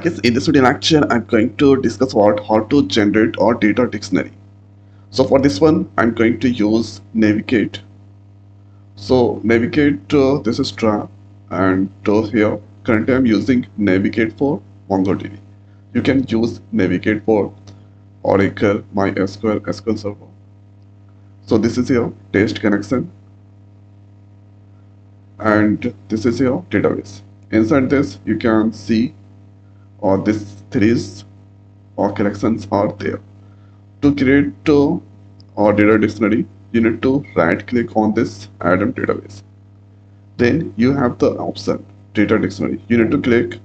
Guys, in this video lecture, I'm going to discuss about how to generate our data dictionary. So for this one, I'm going to use Navigate. So Navigate, this is Tra, and here currently I'm using Navigate for MongoDB. You can use Navigate for Oracle, MySQL, SQL Server. So this is your test connection, and this is your database. Inside this, you can see these three collections are there. To create our data dictionary, you need to right click on this add-on database. Then you have the option data dictionary. You need to click.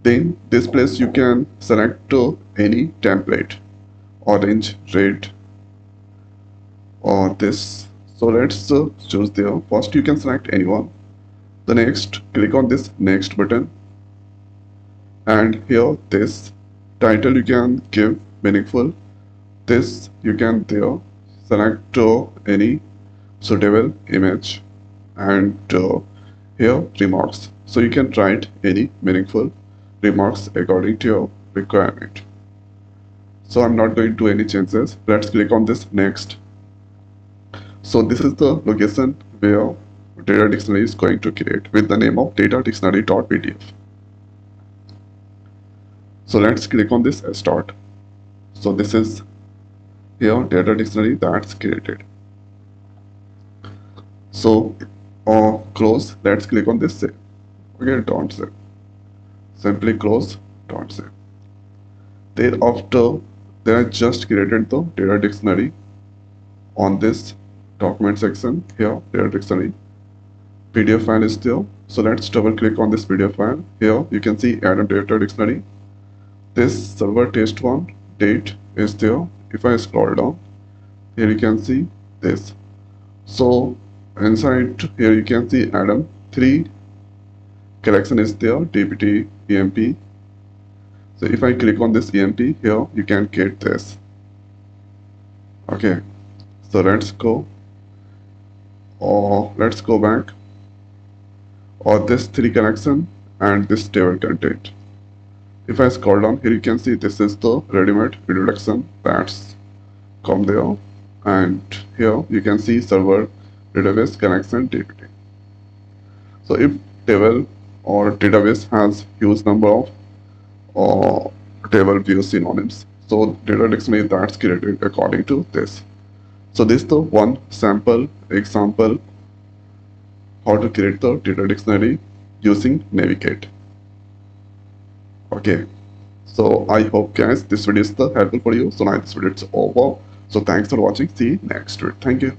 Then this place you can select any template, orange, red, or this. So let's choose there. First you can select anyone. The next, click on this next button, and here this title you can give meaningful. This you can there select any suitable image, and here remarks. So you can write any meaningful remarks according to your requirement. So I'm not going to do any changes. Let's click on this next. So this is the location where data dictionary is going to create with the name of data dictionary.pdf. So let's click on this start. So this is here data dictionary that's created. So close. Let's click on this save. Okay, don't save. Simply close, don't save. Thereafter, they are just created the data dictionary on this document section. Here data dictionary PDF file is there. So let's double click on this PDF file. Here you can see add a data dictionary. This server test one date is there. If I scroll down, here you can see this. So inside here you can see Adam 3 collection is there, dbt, emp. So if I click on this emp, here you can get this. Okay, so let's go, or let's go back, or this 3 collection and this table content. If I scroll down, here you can see this is the ready-made introduction that's come there, and here you can see server database connection dbt. So if table or database has huge number of table view synonyms, so data dictionary that's created according to this. So this is the one sample example how to create the data dictionary using Navigate. Okay, so I hope guys this video is helpful for you. So now this video is over. So thanks for watching. See you next video. Thank you.